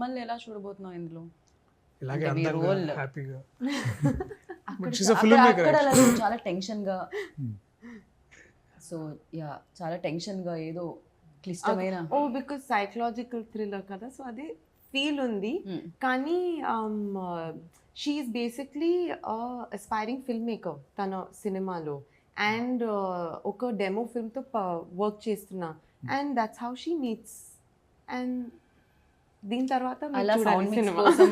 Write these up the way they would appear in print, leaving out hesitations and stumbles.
మిమ్మల్ని ఎలా చూడబోతున్నావు ఇందులో? ఇలాగే అంటే మీ అందంగా role. హ్యాపీగా అక్కడ she's a filmmaker అక్కడ అలా లేదు, చాలా టెన్షన్గా. సో యా, చాలా టెన్షన్గా ఏదో క్లిష్టమైన. ఓ బికాస్ సైకలాజికల్ థ్రిల్లర్ కదా, సో అది ఫీల్ ఉంది. కానీ she is basically aspiring film maker తన సినిమాలో, అండ్ ఒక డెమో ఫిల్మ్తో వర్క్ చేస్తున్నా, and that's how she meets. And దీని తర్వాత మీరు అలా చూడాలి సౌండ్ మిక్స్ సినిమా. కోసం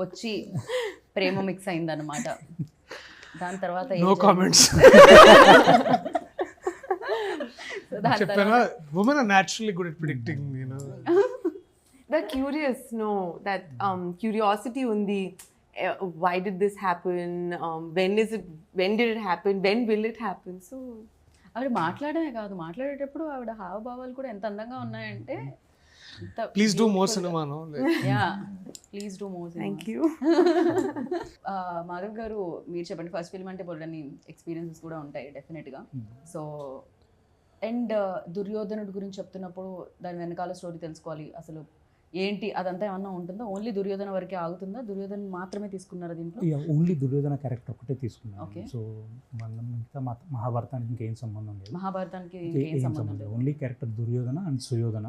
వచ్చి ప్రేమ మిక్స్ అయిందన్నమాట. దాని తర్వాత ఏం నో జరిగింది? కామెంట్స్. So దాని చెప్పానా తర్వాత women are naturally good at predicting, you know. They're curious, no, that curiosity undi. Why did this happen? When did it happen? When will it happen? So ఆవిడ మాట్లాడమే కాదు, మాట్లాడేటప్పుడు ఆవిడ హావభావాలు కూడా ఎంత అందంగా ఉన్నాయంటే. Please do more cinema, no? Yeah, please do more. thank you. Madhav గారు, మీరు చెప్పండి, ఫస్ట్ ఫిల్మ్ అంటే బోల్డన్ని ఎక్స్పీరియన్సెస్ కూడా ఉంటాయి డెఫినెట్గా. సో అండ్ దుర్యోధనుడి గురించి చెప్తున్నప్పుడు దాని వెనకాల స్టోరీ తెలుసుకోవాలి, అసలు ఏంటి అదంతా ఏమన్నా ఉంటుందో? ఓన్లీ దుర్యోధన వరకే ఆగుతుందా? దుర్యోధన మాత్రమే తీసుకున్నారా దీంట్లో? ఓన్లీ దుర్యోధన క్యారెక్టర్ ఒకటే తీసుకున్నాను. Okay. సో మనం ఇంకా మహాభారతానికి ఇంకేం సంబంధం లేదు, మహాభారతానికి ఏం ఏం సంబంధం సంబంధం లేదు. లేదు. Only character Duryodhana and Suyodhana.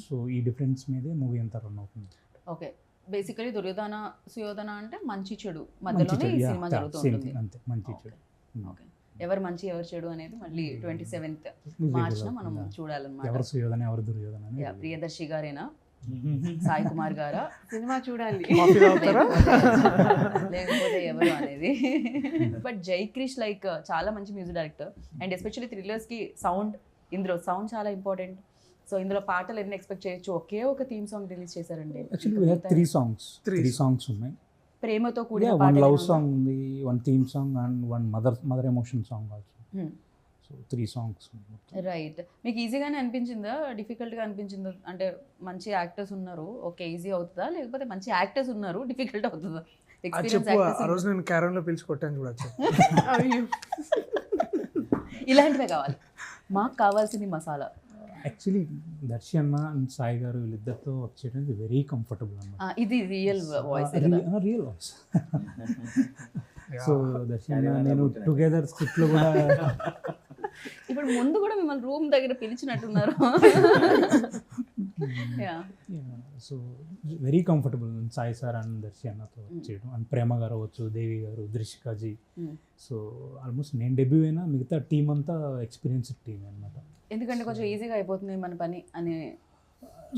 So ఈ డిఫరెన్స్ మీదే మూవీ అంతా రన్ అవుతుంది. ఓకే, బేసికలీ దుర్యోధన సుయోధన అంటే మంచి చెడు మధ్యలోనే ఈ సినిమా జరుగుతూ ఉంటుంది. అంతే, మంచి చెడు. ఓకే, ఎవరు మంచి ఎవరు చెడు అనేది మళ్ళీ 27th మార్చ్న మనం చూడాలన్నమాట. ఎవరు సుయోధన ఎవరు దుర్యోధన అని. యా, ప్రియదర్శి గారేనా, సాయి కుమార్ గారా, సినిమా చూడాలి. కాఫీ తాగుతారా? లేకపోతే ఎవరు అనేది. బట్ జై క్రిష్ లైక్ చాలా మంచి music director, and especially thrillers కి సౌండ్, ఇందులో సౌండ్ చాలా ఇంపార్టెంట్. సో ఇందులో పాటలు ఎన్ని ఎక్స్పెక్ట్ చేయొచ్చు? ఒకే ఒక థీమ్ సాంగ్ రిలీజ్ చేశారండి. యాక్చువల్లీ వీ హ్యావ్ 3 songs ఉన్నాయి. ప్రేమతో కూడిన వన్ పాట లవ్ సాంగ్ ఉంది, one theme song and one mother emotion song also. So 3 songs. Right. మీకు ఈజీగానే అనిపించిందా, డిఫికల్ట్గా అనిపించిందా? అంటే మంచి యాక్టర్స్ ఉన్నారు, ఓకే ఈజీ అవుతుందా, లేకపోతే మంచి యాక్టర్స్ ఉన్నారు డిఫికల్ట్ అవుతుందా? అది చెప్పు. ఆ రోజు నేను క్యారన్ లో పిలిచి కొట్టాను చూడొచ్చు. ఇలాంటివే కావాలి మాకు, కావాల్సింది మసాలా. యాక్చువల్లీ దర్శన్ అండ్ సాయి గారు వీళ్ళిద్దరితో వర్క్ చేయడం వెరీ కంఫర్టబుల్ అన్నమాట. ఇది real voice. Real voice. So Darshan నేను టుగెదర్ స్క్రిప్ట్ లో కూడా ఇప్పుడు ముందు కూడా మిమ్మల్ని రూమ్ దగ్గర పిలిచినట్టున్నారు. So very comfortable Sai sir and దర్శన్తో చేయడం. అండ్ ప్రేమ గారు అవ్వచ్చు, దేవి గారు, దృశికాజీ. సో ఆల్మోస్ట్ నేను డెబ్యూ అయినా మిగతా టీం అంతా ఎక్స్పీరియన్స్డ్ టీం అనమాట. ఎందుకంటే కొంచెం ఈజీగా అయిపోతుంది మన పని అని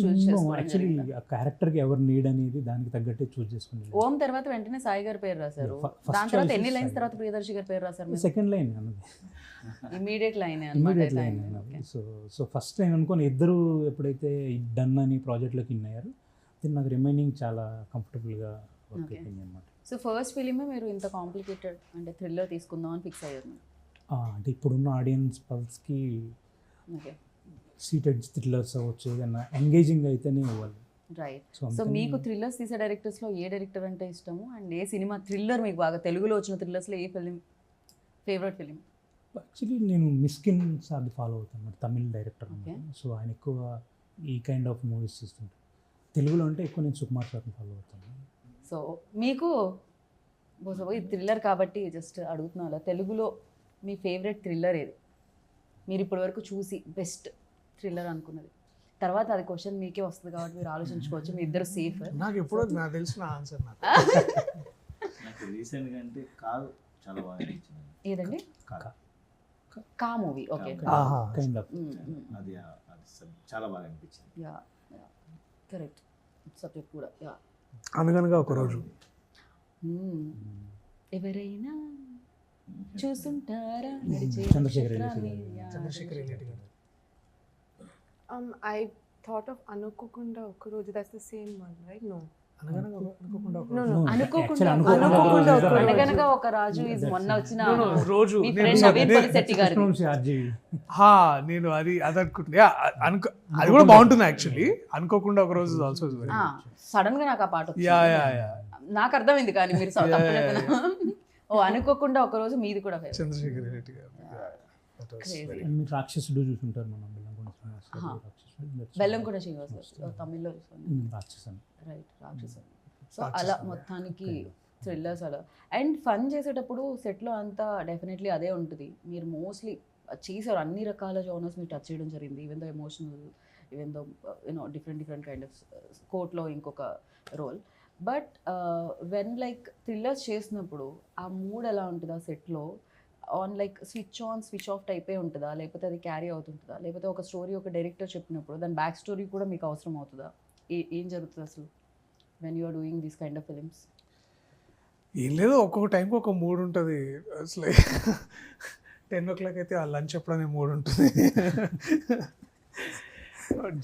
యాక్చువల్లీ ఆ క్యారెక్టర్కి ఎవరు నీడ్ అనేది దానికి తగ్గట్టే చూస్ చేసుకుని. ఓం తర్వాత వెంటనే సాయి గారి పేరు రాశారు. దాని తర్వాత ఎన్ని లైన్స్ తర్వాత ప్రియదర్శి గారి పేరు రాశారు? సెకండ్ లైన్ అన్నది, immediate line. So first line అనుకోని ఇద్దరు ఎప్పుడైతే డన్ అని ప్రాజెక్ట్లోకి ఇన్ అయ్యారు, దెన్ నాకు రిమైనింగ్ చాలా కంఫర్టబుల్గా వర్క్ అయిపోయింది అనమాట. సో ఫస్ట్ ఫిలిమే మీరు ఇంత కాంప్లికేటెడ్ అంటే థ్రిల్లర్ తీసుకుందాం అని ఫిక్స్ అయ్యారు? అంటే ఇప్పుడున్న ఆడియన్స్ పల్స్కి ఓకే, సీటెడ్ థ్రిల్లర్స్ అవ్వచ్చు, ఏదైనా ఎంగేజింగ్ అయితేనే ఇవ్వాలి. రైట్. సో మీకు థ్రిల్లర్స్ తీసే డైరెక్టర్స్లో ఏ డైరెక్టర్ అంటే ఇష్టము, అండ్ ఏ సినిమా థ్రిల్లర్ మీకు బాగా తెలుగులో వచ్చిన థ్రిల్లర్స్లో ఏ ఫిలిం ఫేవరెట్ ఫిలిం? యాక్చువల్లీ నేను మిస్కిన్ సార్ది ఫాలో అవుతాను, తమిళ్ డైరెక్టర్. సో ఆయన ఎక్కువ ఈ కైండ్ ఆఫ్ మూవీస్ తీస్తుంటారు. తెలుగులో అంటే ఎక్కువ నేను సుకుమార్ సార్ని ఫాలో అవుతాను. సో మీకు ఈ థ్రిల్లర్ కాబట్టి జస్ట్ అడుగుతున్నా, తెలుగులో మీ ఫేవరెట్ థ్రిల్లర్ ఏది? మీరు ఇప్పటివరకు చూసి బెస్ట్ థ్రిల్లర్ అనుకున్నది. తర్వాత అది క్వశ్చన్ మీకే వస్తుంది కాబట్టి మీరు ఆలోచించుకోవచ్చు, మీ ఇద్దరు సేఫ్. నాకు ఎప్పుడో నాకు తెలిసిన ఆన్సర్ నాకు రీసెంట్గా అంటే కాదు చాలా బాగా నచ్చింది. ఏదండి? కా మూవీ. ఓకే, కైండ్ ఆఫ్ అది చాలా బాగా అనిపించింది. యా కరెక్ట్ సబ్జెక్ట్ కూడా. యా, అనగనగా ఒక రోజు. ఎవరైనా చూస్తుంటారా Chandrasekhar Chandrasekhar I thought of అనుకోకుండా ఒక రోజు. That's the same one, right? No. అనగనగా అనుకోకుండా ఒక No, రోజు. no. అనగనగా ఒక రాజు ఈజ్ మొన్న వచ్చిన రోజు మీ ఫ్రెండ్ నవీన్ పోలిశెట్టి గారిది. నేను అది అనుకుంటున్నా. అది కూడా బాగుంటుంది యాక్చువల్లీ. అనుకోకుండా ఒక రోజు ఆల్సో సడన్ గా నాకు ఆ పాట వచ్చింది. యా యా యా నాకు అర్థమైంది, కానీ మీరు ఓ అనుకోకుండా ఒక రోజు మీది కూడా చంద్రశేఖర్ రెడ్డి గారు. మీరు రాక్షసుడు చూసుంటారు, మనం రాక్షసుడు. వెల్లంకొండ శ్రీనివాస్ గారు తమిళ్లో రాక్షసన్. రైట్ రాక్షసన్. సో అలా మొత్తానికి థ్రిల్లర్స్ అలా అండ్ ఫన్ చేసేటప్పుడు సెట్లో అంతా డెఫినెట్లీ అదే ఉంటుంది. మీరు మోస్ట్లీ చేశారు అన్ని రకాల జోనర్స్ మీరు టచ్ చేయడం జరిగింది. Even though emotional, even though you know different kind of కోర్ట్లో ఇంకొక role. But when like thrillers చేసినప్పుడు ఆ మూడ్ ఎలా ఉంటుంది ఆ సెట్లో? On like switch on switch off టైపే ఉంటుందా, లేకపోతే అది క్యారీ అవుతుంటుందా, లేకపోతే ఒక స్టోరీ ఒక డైరెక్టర్ చెప్పినప్పుడు దాని బ్యాక్ స్టోరీ కూడా మీకు అవసరం అవుతుందా? ఏం జరుగుతుంది అసలు when you are doing these kind of films? ఏం లేదు, ఒక్కొక్క టైంకి ఒక మూడ్ ఉంటుంది. అసలు 10 o'clock అయితే ఆ లంచ్ ఎప్పుడనే మూడ్ ఉంటుంది.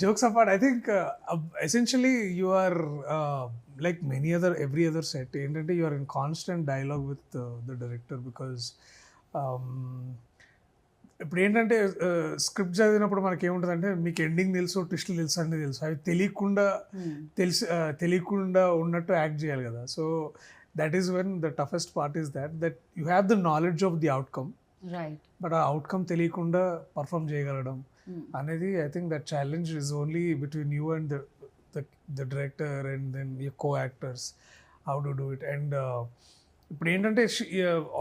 Jokes apart, I think essentially you are like every other set ఏంటంటే you are in constant dialogue with the director. Because ఇప్పుడు ఏంటంటే స్క్రిప్ట్ చదివినప్పుడు మనకి ఏముంటుందంటే మీకు ఎండింగ్ తెలుసు, ట్విస్ట్లు తెలుసు, అన్నీ తెలుసు. అవి తెలియకుండా ఉన్నట్టు యాక్ట్ చేయాలి కదా. So that is when the toughest part is that you have the knowledge of the outcome, right. But ఆ అవుట్కమ్ తెలియకుండా పర్ఫామ్ చేయగలడం అనేది, I think that challenge is only between you and the director and then your co actors, how to do it. And ఇప్పుడు ఏంటంటే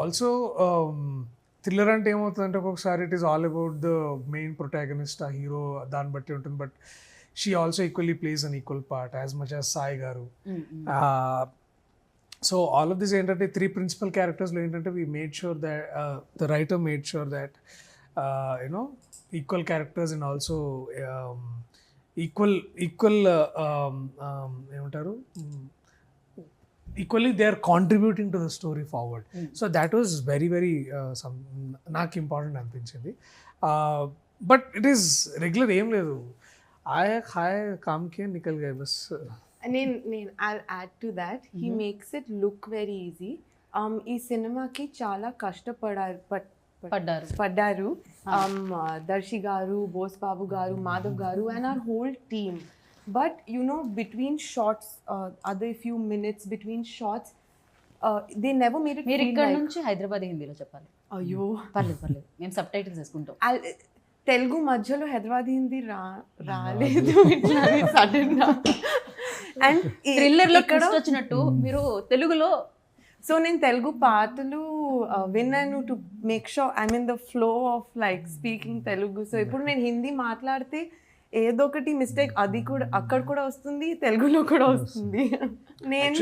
also thriller అంటే ఏమవుతుందంటే ఒక్కొక్కసారి it is all about the main protagonist, ఆ hero, దాన్ని బట్టి ఉంటుంది. But she also equally plays an equal part as much as Sai గారు. సో ఆల్ ఆఫ్ దిస్ ఏంటంటే 3 principal క్యారెక్టర్స్లో ఏంటంటే we made sure that the writer made sure that you know equal characters and also equal ఏమంటారు, equally they are contributing to the story forward. So that was very నాకు important అనిపించింది. But it is regular ఏం లేదు, హాయ్ కామ్ కే నికల్ గయే బస్. I'll add to that. He makes it look very easy. ఈ సినిమాకి చాలా పడ్డారు దర్శి గారు, బోస్ బాబు గారు, మాధవ్ గారు and our whole team. But you know, between shots, other few minutes between shots, they never made it మీరు feel ఇక్కడ like, నుంచి హైదరాబాద్ హిందీలో చెప్పాలి. అయ్యో పర్లేదు మేము సబ్ టైటిల్స్ వేసుకుంటాం. తెలుగు మధ్యలో హైదరాబాద్ హిందీ రాలేదు ఇట్లా సడన్ గా. అండ్ థ్రిల్లర్ లో ట్విస్ట్ వచ్చినట్టు మీరు తెలుగులో. సో నేను తెలుగు పాటలు విన్నాను to make sure I mean the flow of like speaking Telugu. So ఇప్పుడు నేను హిందీ మాట్లాడితే ఏదో ఒకటి మిస్టేక్ అది కూడా అక్కడ కూడా వస్తుంది, తెలుగులో కూడా వస్తుంది. నేను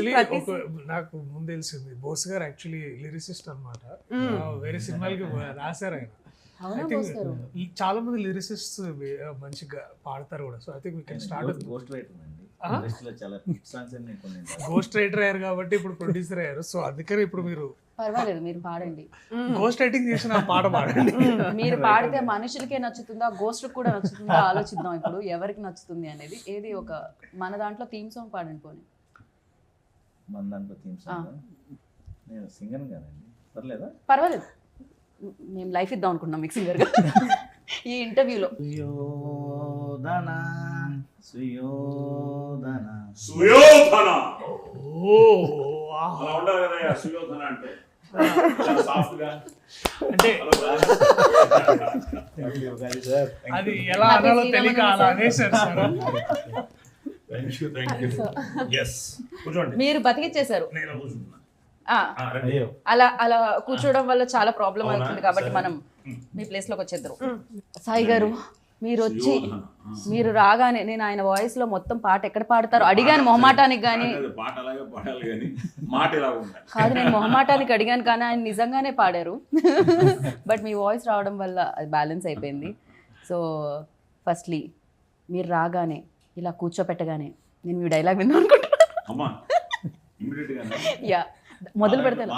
నాకు ముందు తెలిసింది బోస్ గారు యాక్చువల్లీ లిరిసిస్ట్ అనమాట. వేరే సినిమాలకి రాశారు ఆయన. ఐ థింక్ చాలా మంది లిరిసిస్ట్ మంచిగా పాడతారు కూడా. So I think we can start. Ghost writer అయ్యారు కాబట్టి ఇప్పుడు ప్రొడ్యూసర్ అయ్యారు. సో అందుకని ఇప్పుడు మీరు పర్వాలేదు మీరు పాడండి, గోస్ట్ రైటింగ్ చేసిన పాట పాడండి. మీరు పాడితే మనుషులకే నచ్చుతుందా, గోస్ట్ కూడా నచ్చుతుందా ఆలోచిద్దాం ఇప్పుడు ఎవరికి నచ్చుతుంది అనేది. ఏది ఒక మన దాంట్లో థీమ్ సాంగ్ పాడండి. పోనీ మన దాంట్లో థీమ్ సాంగ్ నేను సింగర్ కాదండి, పర్లేదా? పర్వాలేదు, మేము లైఫ్ ఇద్దాం అనుకుంటున్నాం మీకు సింగర్గా ఈ ఇంటర్వ్యూలో. సుయోధన అలా ఉండాలి కదా సుయోధన అంటే సాఫ్ట్ గా. అంటే అది ఎలా అనాలో తెలియక అలా అనేసారు సార్. Thank you. ఎస్ కూర్చోండి. మీరు బతికిచ్చేశారు. నేను కూర్చుంటున్నా. అలా కూర్చోవడం వల్ల చాలా ప్రాబ్లం అవుతుంది కాబట్టి మనం మీ ప్లేస్ లోకి వచ్చేద్దరు. సాయి గారు మీరు వచ్చి మీరు రాగానే నేను ఆయన వాయిస్ లో మొత్తం పాట ఎక్కడ పాడతారో అడిగాను మొహమాటానికి కానీ. పాట అలాగే పాడాలి కానీ మాట ఇలా ఉండాలి కాదు, నేను మొహమాటానికి అడిగాను కానీ ఆయన నిజంగానే పాడారు. బట్ మీ వాయిస్ రావడం వల్ల అది బ్యాలెన్స్ అయిపోయింది. సో ఫస్ట్లీ మీరు రాగానే ఇలా కూర్చోపెట్టగానే నేను మీ డైలాగ్ విందాం అనుకుంటున్నాను. యా మొదలు పెడతాను.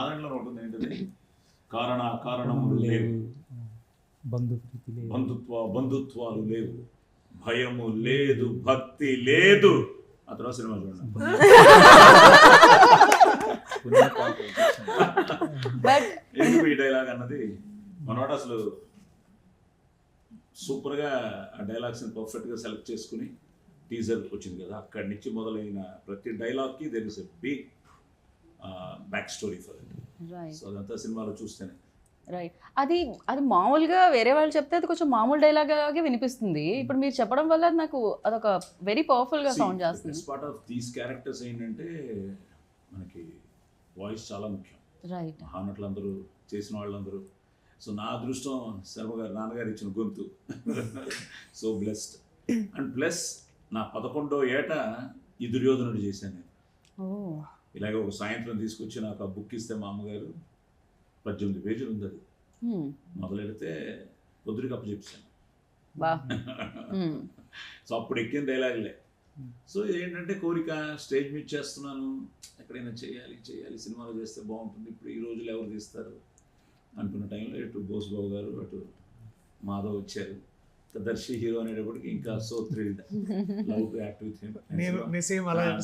కారణములు లేవు, బంధుత్వాలు లేవు, భయము లేదు, భక్తి లేదు. ఆ తర్వాత సినిమా చూడండి. ఎందుకు ఈ డైలాగ్ అన్నది మనోడు అసలు సూపర్గా ఆ డైలాగ్స్ని పర్ఫెక్ట్గా సెలెక్ట్ చేసుకుని టీజర్ వచ్చింది కదా, అక్కడి నుంచి మొదలైన ప్రతి డైలాగ్కి there is a big back story for it. So అదంతా సినిమాలో చూస్తేనే రైట్. అది మామూలుగా వేరే వాళ్ళు చెప్తే అది కొంచెం మామూలు డైలాగ్ లాగే వినిపిస్తుంది. ఇప్పుడు మీరు చెప్పడం వల్ల అది నాకు అదొక వెరీ పవర్ఫుల్ గా సౌండ్ చేస్తుంది. పార్ట్ ఆఫ్ దీస్ క్యారెక్టర్స్ ఏంటంటే మనకి వాయిస్ చాలా ముఖ్యం. రైట్. మహానటులందరూ చేసిన వాళ్ళందరూ. సో నా అదృష్టం శర్మ గారు నాన్నగారు ఇచ్చిన గొంతు. So blessed. అండ్ ప్లస్ నా 11వ ఏట ఈ దుర్యోధనుడు చేశాను నేను. ఇలాగే ఒక సాయంత్రం తీసుకొచ్చి నాకు ఆ బుక్ ఇస్తే మా అమ్మగారు 18 పేజీలు ఉంది అది. మొదలెడితే పొద్దురికి అప్పచెప్పాను. సో అప్పుడు ఎక్కిన డైలాగులే. సో ఏంటంటే కోరిక స్టేజ్ మీద చేస్తున్నాను, ఎక్కడైనా చేయాలి సినిమాలో చేస్తే బాగుంటుంది, ఇప్పుడు ఈ రోజులు ఎవరు తీస్తారు అనుకున్న టైంలో ఇటు బోసుబాబు గారు అటు మాధవ్ వచ్చారు. దర్శి హీరో అనేటప్పటికి ఇంకా so thrilled, love to act with him.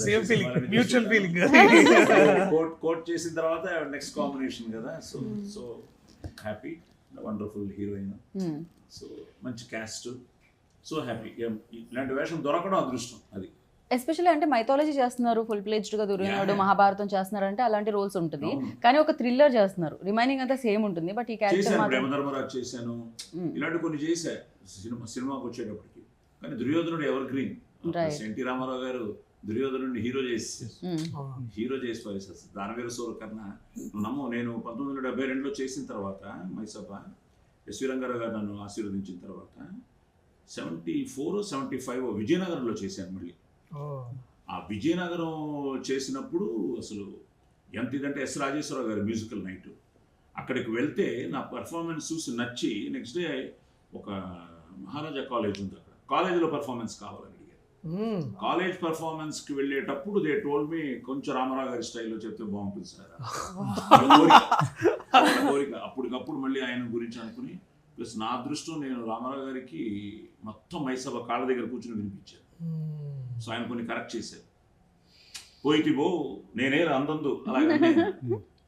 Same feeling, mutual feeling. కోట్ చేసిన తర్వాత నెక్స్ట్ కాంబినేషన్ కదా. So happy, wonderful heroine, so మంచి క్యాస్ట్, సో హ్యాపీ. ఇలాంటి వేషం దొరకడం అదృష్టం. అది ఎస్పెషల్లీ అంటే మైథాలజీ చేస్తున్నారు, ఫుల్ ప్లేజ్డ్ గా దుర్యోధనుడు, మహాభారతం చేస్తున్నారు అంటే అలాంటి రోల్స్ ఉంటుంది. కానీ ఒక థ్రిల్లర్ చేస్తున్నారు, రిమైనింగ్ అంతా సేమ్ ఉంటుంది. బట్ ఈ క్యారెక్టర్ మాత్రం యమధర్మరాజు చేశాను, ఇలాంటి కొన్ని చేశా సినిమాకి వచ్చేటప్పటికి. కానీ దుర్యోధనుడు ఎవర్ గ్రీన్. ఎన్టీ రామారావు గారు దుర్యోధనుడిని హీరో చేసి పరిస్థితి. దానవీర సూరకర్ణ నమ్ము, నేను 1972లో చేసిన తర్వాత మైసభ ఎస్వి రంగారావు గారు నన్ను ఆశీర్వదించిన తర్వాత 74, 75 విజయనగరంలో చేశాను మళ్ళీ. ఆ విజయనగరం చేసినప్పుడు అసలు ఎంత ఇదంటే ఎస్ రాజేశ్వరరావు గారు మ్యూజికల్ నైట్, అక్కడికి వెళ్తే నా పర్ఫార్మెన్స్ చూసి నచ్చి నెక్స్ట్ డే ఒక మహారాజా కాలేజ్ ఉంది, అక్కడ కాలేజీలో పర్ఫార్మెన్స్ కావాలని అడిగారు. కాలేజ్ పర్ఫార్మెన్స్కి వెళ్ళేటప్పుడు దే టోల్డ్ మీ కొంచెం రామారావు గారి స్టైల్లో చెప్తే బాగుంటుంది సార్. కోరిక అప్పటికప్పుడు మళ్ళీ ఆయన గురించి అనుకుని, ప్లస్ నా అదృష్టం నేను రామారావు గారికి మొత్తం మైసభ కాళ్ళ దగ్గర కూర్చుని వినిపించాను. సో ఆయన కొన్ని కరెక్ట్ చేశారు. పోయితి బో నేనే అందందు అలాగన్నీ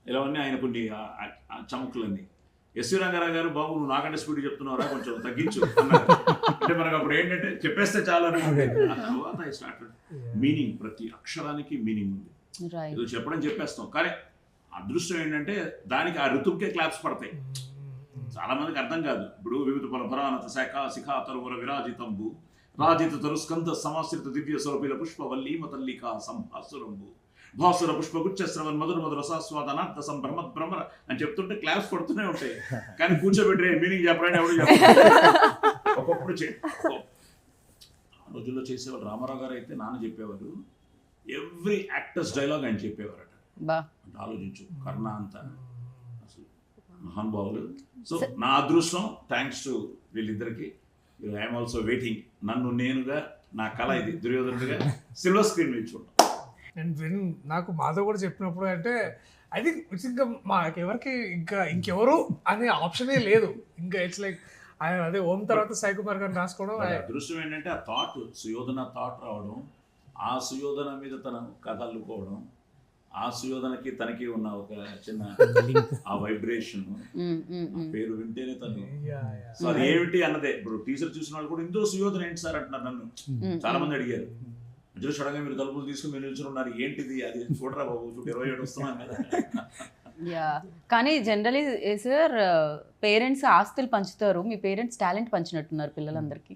ఇలావన్నీ ఆయన కొన్ని చమకులన్నీ. ఎస్వి రంగారావు గారు బాబు నువ్వు నాకంటే స్పీడ్ చెప్తున్నావురా, కొంచెం తగ్గించు అన్నారు. అంటే మనకు అప్పుడు ఏంటంటే చెప్పేస్తే చాలా. ఆ తర్వాత ఐ స్టార్టెడ్ మీనింగ్, ప్రతి అక్షరానికి మీనింగ్ ఉంది. ఏదో చెప్పడం చెప్పేస్తాం, కానీ అదృష్టం ఏంటంటే దానికి ఆ ఋతువుకే క్లాప్స్ పడతాయి. చాలా మందికి అర్థం కాదు. ఇప్పుడు వివిధ పరపరానత శాఖ శిఖా తరువుర విరాజితంబు రాజిత తరుస్కంధ సమాశ్రిత దివ్య స్వరూపిల పుష్పవల్లీ మతల్లికా సంహాసురంబు భాసుర పుష్పగుచ్చ శ్రవణ్ మధుర మధుర సాస్వాదనార్థ సంభ్రమ భ్రమర అని చెప్తుంటే క్లాప్స్ పడుతూనే ఉంటాయి. కానీ కూర్చోబెట్టి మీనింగ్ చెప్పడానికి ఎవరు చెప్పారు. ఒకప్పుడు ఆ రోజుల్లో చేసేవాళ్ళు. రామారావు గారు అయితే నాన్న చెప్పేవారు, ఎవ్రీ యాక్టర్స్ డైలాగ్ ఆయన చెప్పేవారట. అంటే ఆలోచించు, కర్ణ అంత అసలు మహానుభావులు. సో నా అదృష్టం, థ్యాంక్స్ టు వీళ్ళిద్దరికి. ఐఎమ్ ఆల్సో వెయిటింగ్, నన్ను నేనుగా నా కళ ఇది దుర్యోధనుడిగా సిల్వర్ స్క్రీన్ మీద చూడటం. అండ్ విన్ నాకు మాధవ్ కూడా చెప్పినప్పుడు అంటే ఐ థింక్ ఇట్స్ ఇంకా మాకెవరికి ఇంకెవరు అనే ఆప్షనే లేదు. ఇంకా ఇట్స్ లైక్ ఆయన అదే ఓం తర్వాత సాయి కుమార్ గారిని రాసుకోవడం. అదృష్టం ఏంటంటే ఆ థాట్, సుయోధన థాట్ రావడం, ఆ సుయోధన మీద తన కథ అల్లుకోవడం, ఆ సుయోధనకి తనకి ఉన్న ఒక చిన్న ఆ వైబ్రేషన్, పేరు వింటేనే తను. సో అది ఏమిటి అన్నదే. ఇప్పుడు టీచర్ చూసిన వాళ్ళు కూడా ఇందులో సుయోధన ఏంటి సార్ అంటున్నారు నన్ను. చాలా మంది అడిగారు. మధ్యలో సడన్గా మీరు తలుపులు తీసుకుని మీరు నిల్చుని ఉన్నారు, ఏంటిది అది చూడరా బాబు, 27 వస్తున్నాను కదా. కానీ జనరలీ సార్ పేరెంట్స్ ఆస్తులు పంచుతారు, మీ పేరెంట్స్ టాలెంట్ పంచినట్టున్నారు పిల్లలందరికీ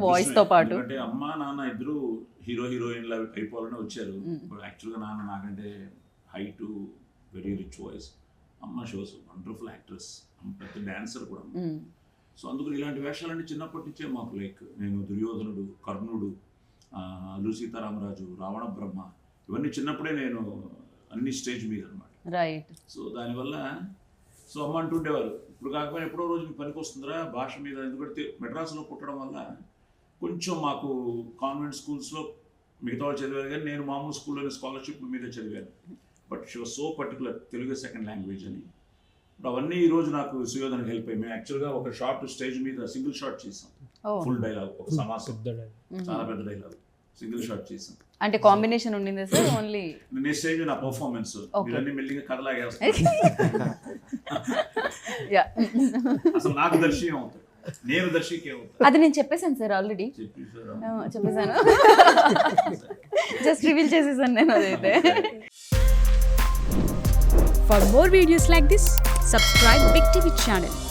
వాయిస్ తో పాటు. అంటే అమ్మ నాన్న ఇద్దరు హీరోయిన్లు అయిపోవాలని వచ్చారు. యాక్చువల్గా నాన్న నాకంటే హైట్, వెరీ రిచ్ వాయిస్. అమ్మ షోస్ వండర్ఫుల్ యాక్ట్రెస్, పెద్ద డాన్సర్ కూడా. సో అందుకు ఇలాంటి వేషాలన్నీ చిన్నప్పటి నుంచే మాకు, లైక్ నేను దుర్యోధనుడు, కర్ణుడు, అల్లు సీతారామరాజు, రావణ బ్రహ్మ, ఇవన్నీ చిన్నప్పుడే నేను అన్ని స్టేజ్ మీద అనమాట. రైట్. సో దానివల్ల సో అమ్మ అంటుండేవారు, ఇప్పుడు కాకపోయినా ఎప్పుడో రోజు మీకు పనికి వస్తుందిరా భాష మీద. ఎందుకంటే మెడ్రాస్లో పుట్టడం వల్ల కొంచెం మాకు కాన్వెంట్ స్కూల్స్లో మిగతా వాళ్ళు చదివారు, కానీ నేను మామూలు స్కూల్లోనే స్కాలర్షిప్ మీద చదివాను. But she was so particular, Telugu second language అని. ఇప్పుడు అవన్నీ ఈరోజు నాకు సుయోధనకి హెల్ప్ అయ్యి. మేము యాక్చువల్గా ఒక షార్ట్ స్టేజ్ మీద సింగిల్ షాట్ చేసాం, ఫుల్ డైలాగ్, ఒక సమాసం, చాలా పెద్ద డైలాగ్, సింగిల్ షాట్ చేసాం. అంటే కాంబినేషన్ ఉండింది సార్ ఓన్లీ? నేను స్టేజ్ నా పర్ఫార్మెన్స్ ఇవన్నీ మెల్లిగా కథలాగేస్తాను. అసలు నాకు దర్శనం అవుతాయి, నేను దర్శికే అవుతాను. అది నేను చెప్పేశాను సార్ ఆల్రెడీ, చెప్పేశాను. జస్ట్ రివీల్ చేసేసాను నేను అదైతే. For more videos like this, Subscribe Big TV channel